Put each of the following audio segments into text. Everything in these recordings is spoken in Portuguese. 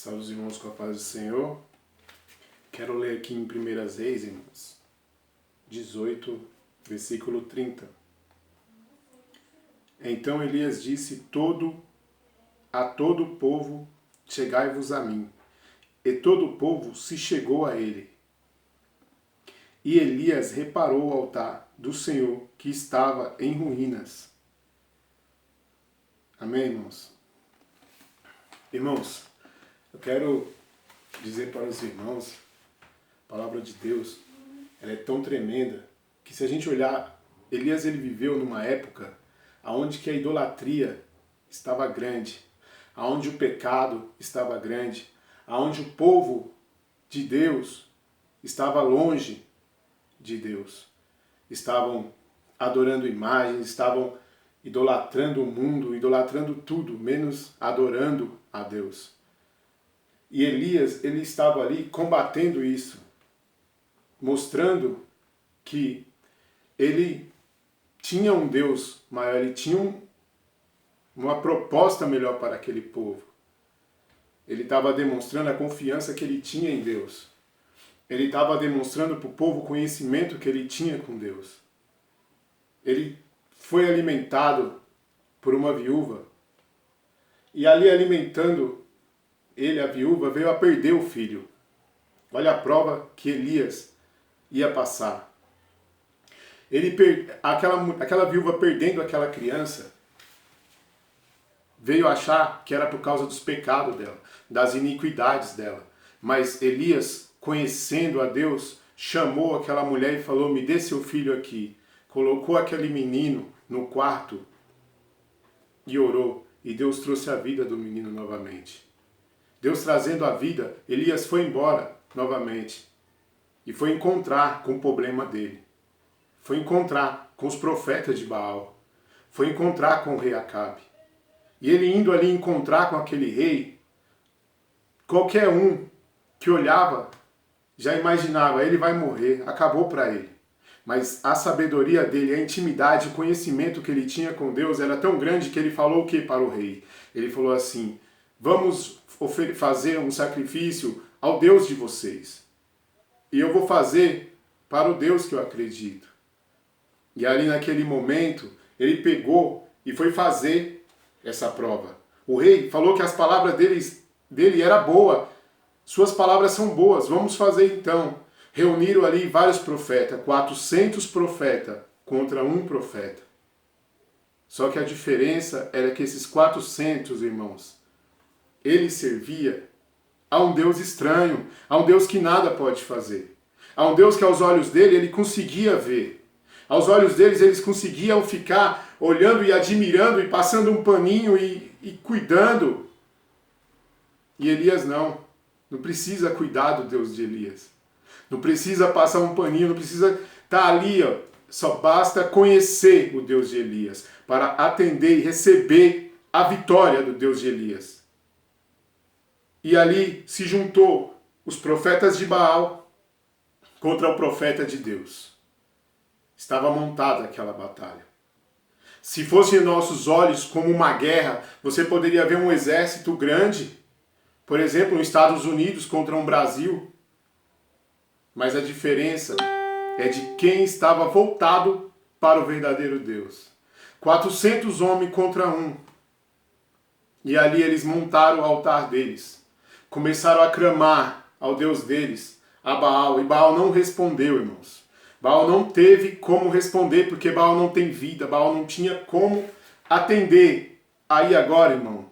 Salve os irmãos com a paz do Senhor. Quero ler aqui em 1 Reis, irmãos, 18, versículo 30. Então Elias disse a todo o povo, chegai-vos a mim. E todo o povo se chegou a ele. E Elias reparou o altar do Senhor que estava em ruínas. Amém, irmãos? Irmãos, eu quero dizer para os irmãos, a palavra de Deus, ela é tão tremenda, que se a gente olhar, Elias ele viveu numa época onde que a idolatria estava grande, onde o pecado estava grande, onde o povo de Deus estava longe de Deus. Estavam adorando imagens, estavam idolatrando o mundo, idolatrando tudo, menos adorando a Deus. E Elias, ele estava ali combatendo isso, mostrando que ele tinha um Deus maior, ele tinha uma proposta melhor para aquele povo. Ele estava demonstrando a confiança que ele tinha em Deus. Ele estava demonstrando para o povo o conhecimento que ele tinha com Deus. Ele foi alimentado por uma viúva, e ali alimentando ele, a viúva, veio a perder o filho. Olha a prova que Elias ia passar. Aquela viúva perdendo aquela criança, veio achar que era por causa dos pecados dela, das iniquidades dela. Mas Elias, conhecendo a Deus, chamou aquela mulher e falou: me dê seu filho aqui. Colocou aquele menino no quarto e orou. E Deus trouxe a vida do menino novamente. Deus trazendo a vida, Elias foi embora novamente. E foi encontrar com o problema dele. Foi encontrar com os profetas de Baal. Foi encontrar com o rei Acabe. E ele indo ali encontrar com aquele rei, qualquer um que olhava já imaginava, ele vai morrer, acabou para ele. Mas a sabedoria dele, a intimidade, o conhecimento que ele tinha com Deus era tão grande que ele falou o que para o rei? Ele falou assim: vamos fazer um sacrifício ao Deus de vocês. E eu vou fazer para o Deus que eu acredito. E ali naquele momento, ele pegou e foi fazer essa prova. O rei falou que as palavras dele eram boas. Suas palavras são boas, vamos fazer então. Reuniram ali vários profetas, 400 profetas contra um profeta. Só que a diferença era que esses 400, irmãos, ele servia a um Deus estranho, a um Deus que nada pode fazer. A um Deus que aos olhos dele ele conseguia ver. Aos olhos deles eles conseguiam ficar olhando e admirando e passando um paninho e cuidando. E Elias não precisa cuidar do Deus de Elias. Não precisa passar um paninho, não precisa estar ali, ó. Só basta conhecer o Deus de Elias para atender e receber a vitória do Deus de Elias. E ali se juntou os profetas de Baal contra o profeta de Deus. Estava montada aquela batalha. Se fosse em nossos olhos como uma guerra, você poderia ver um exército grande, por exemplo, nos Estados Unidos contra um Brasil. Mas a diferença é de quem estava voltado para o verdadeiro Deus. 400 homens contra um. E ali eles montaram o altar deles. Começaram a clamar ao Deus deles, a Baal. E Baal não respondeu, irmãos. Baal não teve como responder, porque Baal não tem vida. Baal não tinha como atender. Aí agora, irmão,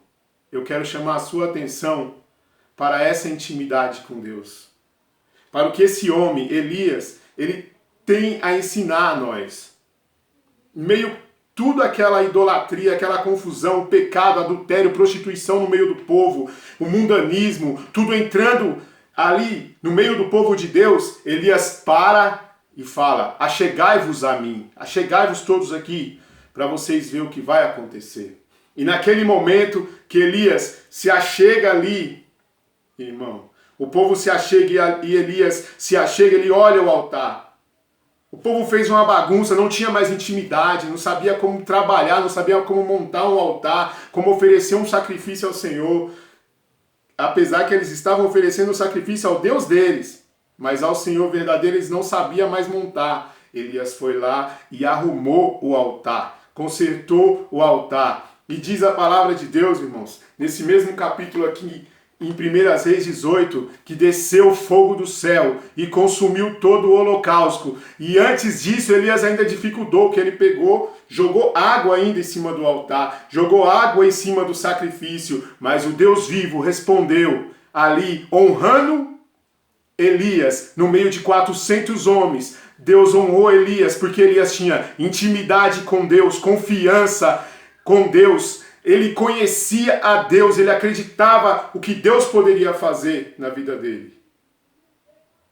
eu quero chamar a sua atenção para essa intimidade com Deus. Para o que esse homem, Elias, ele tem a ensinar a nós. Meio tudo aquela idolatria, aquela confusão, o pecado, adultério, prostituição no meio do povo, o mundanismo, tudo entrando ali no meio do povo de Deus, Elias para e fala: achegai-vos a mim, achegai-vos todos aqui, para vocês verem o que vai acontecer. E naquele momento que Elias se achega ali, irmão, o povo se achega e Elias se achega, ele olha o altar. O povo fez uma bagunça, não tinha mais intimidade, não sabia como trabalhar, não sabia como montar um altar, como oferecer um sacrifício ao Senhor. apesar que eles estavam oferecendo o sacrifício ao Deus deles, mas ao Senhor verdadeiro eles não sabiam mais montar. Elias foi lá e arrumou o altar, consertou o altar. E diz a palavra de Deus, irmãos, nesse mesmo capítulo aqui, em 1 Reis 18, que desceu fogo do céu e consumiu todo o holocausto. E antes disso, Elias ainda dificultou, que ele pegou, jogou água ainda em cima do altar, jogou água em cima do sacrifício, mas o Deus vivo respondeu ali, honrando Elias, no meio de 400 homens. Deus honrou Elias, porque Elias tinha intimidade com Deus, confiança com Deus. Ele conhecia a Deus, ele acreditava o que Deus poderia fazer na vida dele.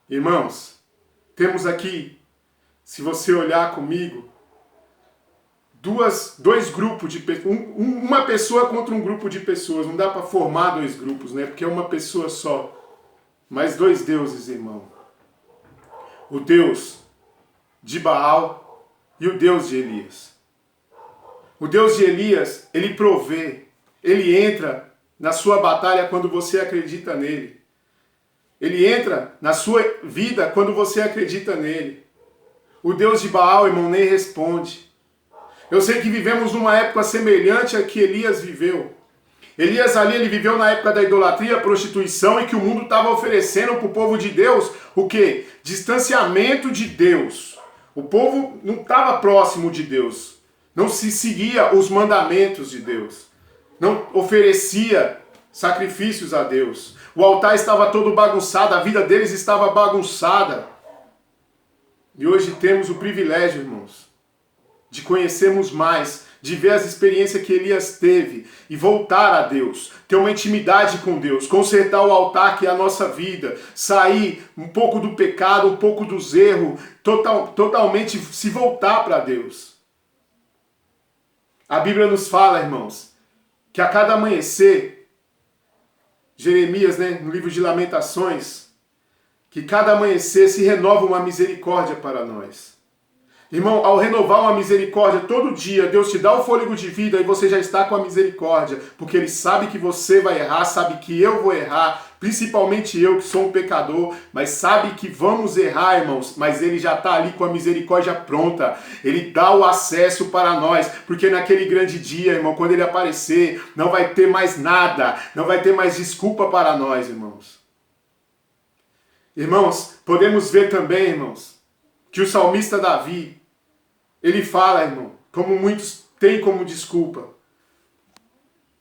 Irmãos, temos aqui, se você olhar comigo, dois grupos de pessoas, uma pessoa contra um grupo de pessoas. Não dá para formar dois grupos, né? Porque é uma pessoa só. Mas dois deuses, irmão. O Deus de Baal e o Deus de Elias. O Deus de Elias, ele provê, ele entra na sua batalha quando você acredita nele. Ele entra na sua vida quando você acredita nele. O Deus de Baal, irmão, nem responde. Eu sei que vivemos numa época semelhante a que Elias viveu. Elias ali, ele viveu na época da idolatria, prostituição, e que o mundo estava oferecendo para o povo de Deus o quê? Distanciamento de Deus. O povo não estava próximo de Deus. Não se seguia os mandamentos de Deus. Não oferecia sacrifícios a Deus. O altar estava todo bagunçado, a vida deles estava bagunçada. E hoje temos o privilégio, irmãos, de conhecermos mais, de ver as experiências que Elias teve e voltar a Deus, ter uma intimidade com Deus, consertar o altar que é a nossa vida, sair um pouco do pecado, um pouco dos erros, totalmente se voltar para Deus. A Bíblia nos fala, irmãos, que a cada amanhecer, Jeremias, né, no livro de Lamentações, que cada amanhecer se renova uma misericórdia para nós. Irmão, ao renovar uma misericórdia todo dia, Deus te dá o fôlego de vida e você já está com a misericórdia, porque Ele sabe que você vai errar, sabe que eu vou errar, principalmente eu que sou um pecador, mas sabe que vamos errar, irmãos, mas Ele já está ali com a misericórdia pronta. Ele dá o acesso para nós, porque naquele grande dia, irmão, quando Ele aparecer, não vai ter mais nada, não vai ter mais desculpa para nós, irmãos. Irmãos, podemos ver também, irmãos, que o salmista Davi, ele fala, irmão, como muitos têm como desculpa,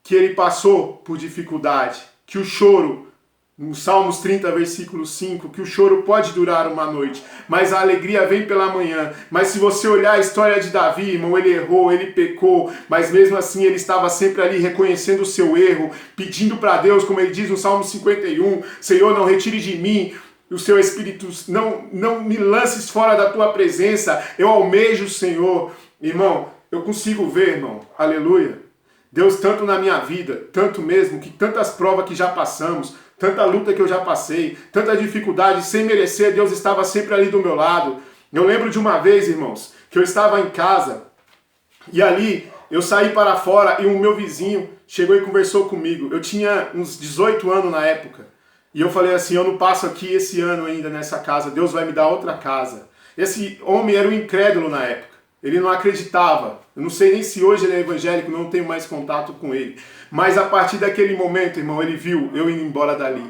que ele passou por dificuldade, que o choro, no Salmos 30, versículo 5, que o choro pode durar uma noite, mas a alegria vem pela manhã. Mas se você olhar a história de Davi, irmão, ele errou, ele pecou, mas mesmo assim ele estava sempre ali reconhecendo o seu erro, pedindo para Deus, como ele diz no Salmo 51, Senhor, não retire de mim o seu Espírito, não me lances fora da tua presença, eu almejo o Senhor. Irmão, eu consigo ver, irmão, aleluia, Deus tanto na minha vida, tanto mesmo, que tantas provas que já passamos, tanta luta que eu já passei, tanta dificuldade, sem merecer, Deus estava sempre ali do meu lado. Eu lembro de uma vez, irmãos, que eu estava em casa, e ali eu saí para fora e o meu vizinho chegou e conversou comigo. Eu tinha uns 18 anos na época. E eu falei assim, eu não passo aqui esse ano ainda nessa casa, Deus vai me dar outra casa. Esse homem era um incrédulo na época, ele não acreditava. Eu não sei nem se hoje ele é evangélico, não tenho mais contato com ele. Mas a partir daquele momento, irmão, ele viu eu indo embora dali.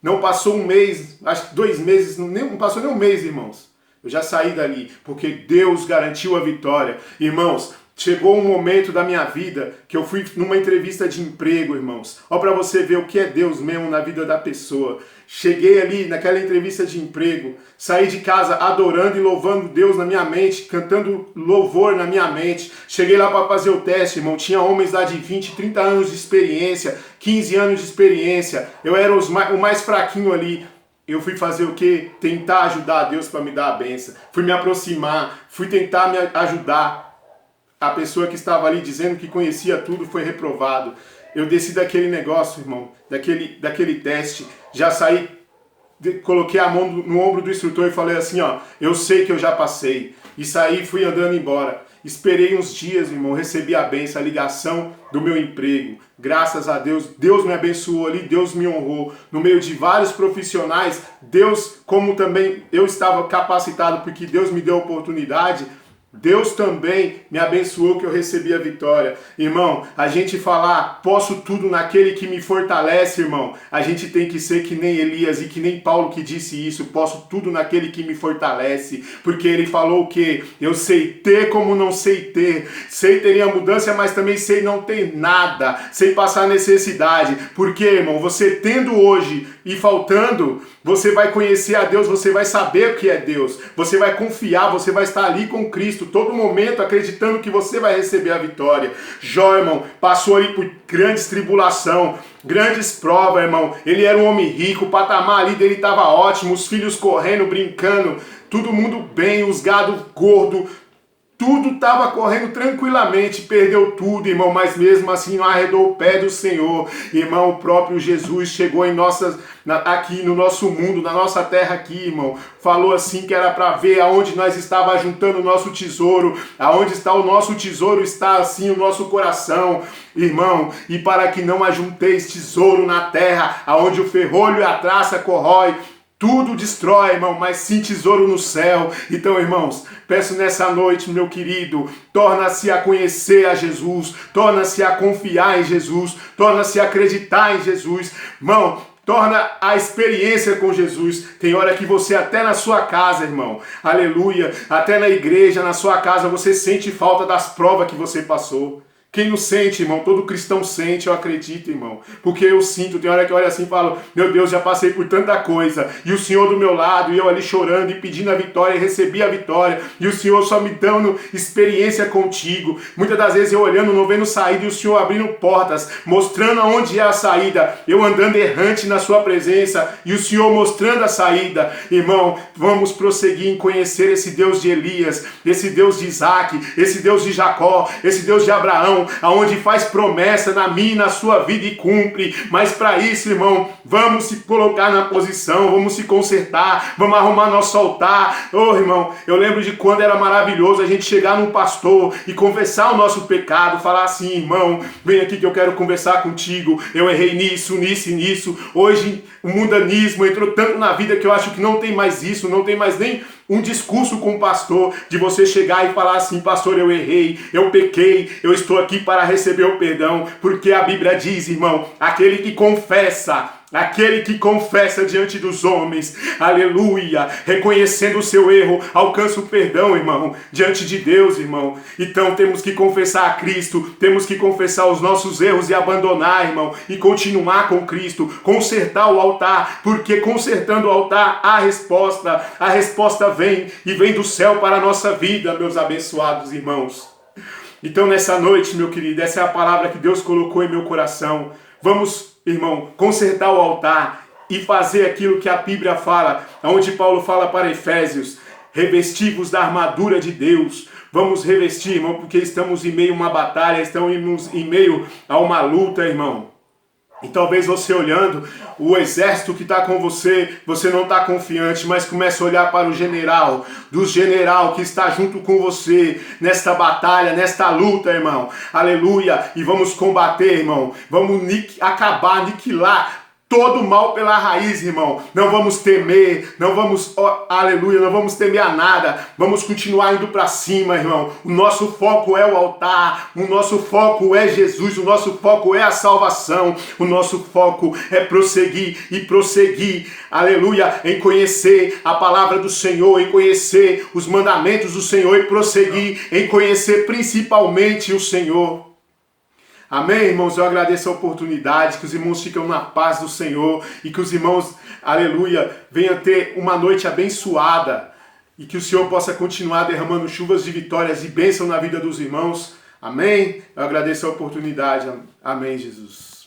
Não passou um mês, acho que 2 meses, não passou nem um mês, irmãos. Eu já saí dali, porque Deus garantiu a vitória. Irmãos, chegou um momento da minha vida que eu fui numa entrevista de emprego, irmãos. Ó, para você ver o que é Deus mesmo na vida da pessoa. Cheguei ali naquela entrevista de emprego, saí de casa adorando e louvando Deus na minha mente, cantando louvor na minha mente. Cheguei lá para fazer o teste, irmão. Tinha homens lá de 20, 30 anos de experiência, 15 anos de experiência. Eu era o mais fraquinho ali. Eu fui fazer o quê? Tentar ajudar a Deus para me dar a benção. Fui me aproximar, fui tentar me ajudar. A pessoa que estava ali dizendo que conhecia tudo foi reprovado. Eu desci daquele negócio, irmão, daquele teste, já saí, coloquei a mão no ombro do instrutor e falei assim, ó, eu sei que eu já passei. E saí, fui andando embora. Esperei uns dias, irmão, recebi a bênção, a ligação do meu emprego. Graças a Deus, Deus me abençoou ali, Deus me honrou. No meio de vários profissionais, Deus, como também eu estava capacitado porque Deus me deu a oportunidade, Deus também me abençoou que eu recebi a vitória. Irmão, a gente falar, posso tudo naquele que me fortalece, irmão. A gente tem que ser que nem Elias e que nem Paulo que disse isso. Posso tudo naquele que me fortalece. Porque ele falou o quê? Eu sei ter como não sei ter. Sei ter a mudança, mas também sei não ter nada. Sei passar necessidade. Porque, irmão, você tendo hoje e faltando, você vai conhecer a Deus, você vai saber o que é Deus. Você vai confiar, você vai estar ali com Cristo todo momento acreditando que você vai receber a vitória. Jó, irmão, passou ali por grandes tribulação, grandes provas, irmão. Ele era um homem rico, o patamar ali dele estava ótimo, os filhos correndo, brincando, todo mundo bem, os gados gordos, tudo estava correndo tranquilamente, perdeu tudo, irmão, mas mesmo assim não arredou o pé do Senhor. Irmão, o próprio Jesus chegou em aqui no nosso mundo, na nossa terra aqui, irmão. Falou assim que era para ver aonde nós estava juntando o nosso tesouro. Aonde está o nosso tesouro, está assim o nosso coração, irmão. E para que não ajunteis tesouro na terra, aonde o ferrolho e a traça corrói, tudo destrói, irmão, mas sim tesouro no céu. Então, irmãos, peço nessa noite, meu querido, torna-se a conhecer a Jesus, torna-se a confiar em Jesus, torna-se a acreditar em Jesus. Irmão, torna a experiência com Jesus. Tem hora que você até na sua casa, irmão, aleluia, até na igreja, na sua casa, você sente falta das provas que você passou. Quem não sente, irmão? Todo cristão sente, eu acredito, irmão. Porque eu sinto, tem hora que eu olho assim e falo, meu Deus, já passei por tanta coisa. E o Senhor do meu lado, e eu ali chorando e pedindo a vitória, e recebi a vitória. E o Senhor só me dando experiência contigo. Muitas das vezes eu olhando, não vendo saída, e o Senhor abrindo portas, mostrando aonde é a saída. Eu andando errante na sua presença, e o Senhor mostrando a saída. Irmão, vamos prosseguir em conhecer esse Deus de Elias, esse Deus de Isaac, esse Deus de Jacó, esse Deus de Abraão, aonde faz promessa na minha e na sua vida e cumpre. Mas para isso, irmão, vamos se colocar na posição, vamos se consertar, vamos arrumar nosso altar. Oh, irmão, eu lembro de quando era maravilhoso a gente chegar num pastor e confessar o nosso pecado, falar assim, irmão, vem aqui que eu quero conversar contigo, eu errei nisso, nisso e nisso. Hoje o mundanismo entrou tanto na vida que eu acho que não tem mais isso, não tem mais nem um discurso com o pastor, de você chegar e falar assim, pastor, eu errei, eu pequei, eu estou aqui para receber o perdão, porque a Bíblia diz, irmão, aquele que confessa diante dos homens, aleluia, reconhecendo o seu erro, alcança o perdão, irmão, diante de Deus, irmão. Então temos que confessar a Cristo, temos que confessar os nossos erros e abandonar, irmão, e continuar com Cristo, consertar o altar, porque consertando o altar, a resposta vem, e vem do céu para a nossa vida, meus abençoados irmãos. Então nessa noite, meu querido, essa é a palavra que Deus colocou em meu coração. Vamos, irmão, consertar o altar e fazer aquilo que a Bíblia fala, onde Paulo fala para Efésios, revestivos da armadura de Deus. Vamos revestir, irmão, porque estamos em meio a uma batalha, estamos em meio a uma luta, irmão. E talvez você olhando o exército que está com você, você não está confiante, mas começa a olhar para o general, que está junto com você nesta batalha, nesta luta, irmão. Aleluia! E vamos combater, irmão. Vamos acabar, aniquilar todo o mal pela raiz, irmão. Não vamos temer, não vamos temer a nada. Vamos continuar indo para cima, irmão. O nosso foco é o altar, o nosso foco é Jesus, o nosso foco é a salvação, o nosso foco é prosseguir, aleluia, em conhecer a palavra do Senhor, em conhecer os mandamentos do Senhor e prosseguir em conhecer principalmente o Senhor. Amém, irmãos? Eu agradeço a oportunidade, que os irmãos ficam na paz do Senhor e que os irmãos, aleluia, venham ter uma noite abençoada e que o Senhor possa continuar derramando chuvas de vitórias e bênção na vida dos irmãos. Amém? Eu agradeço a oportunidade. Amém, Jesus.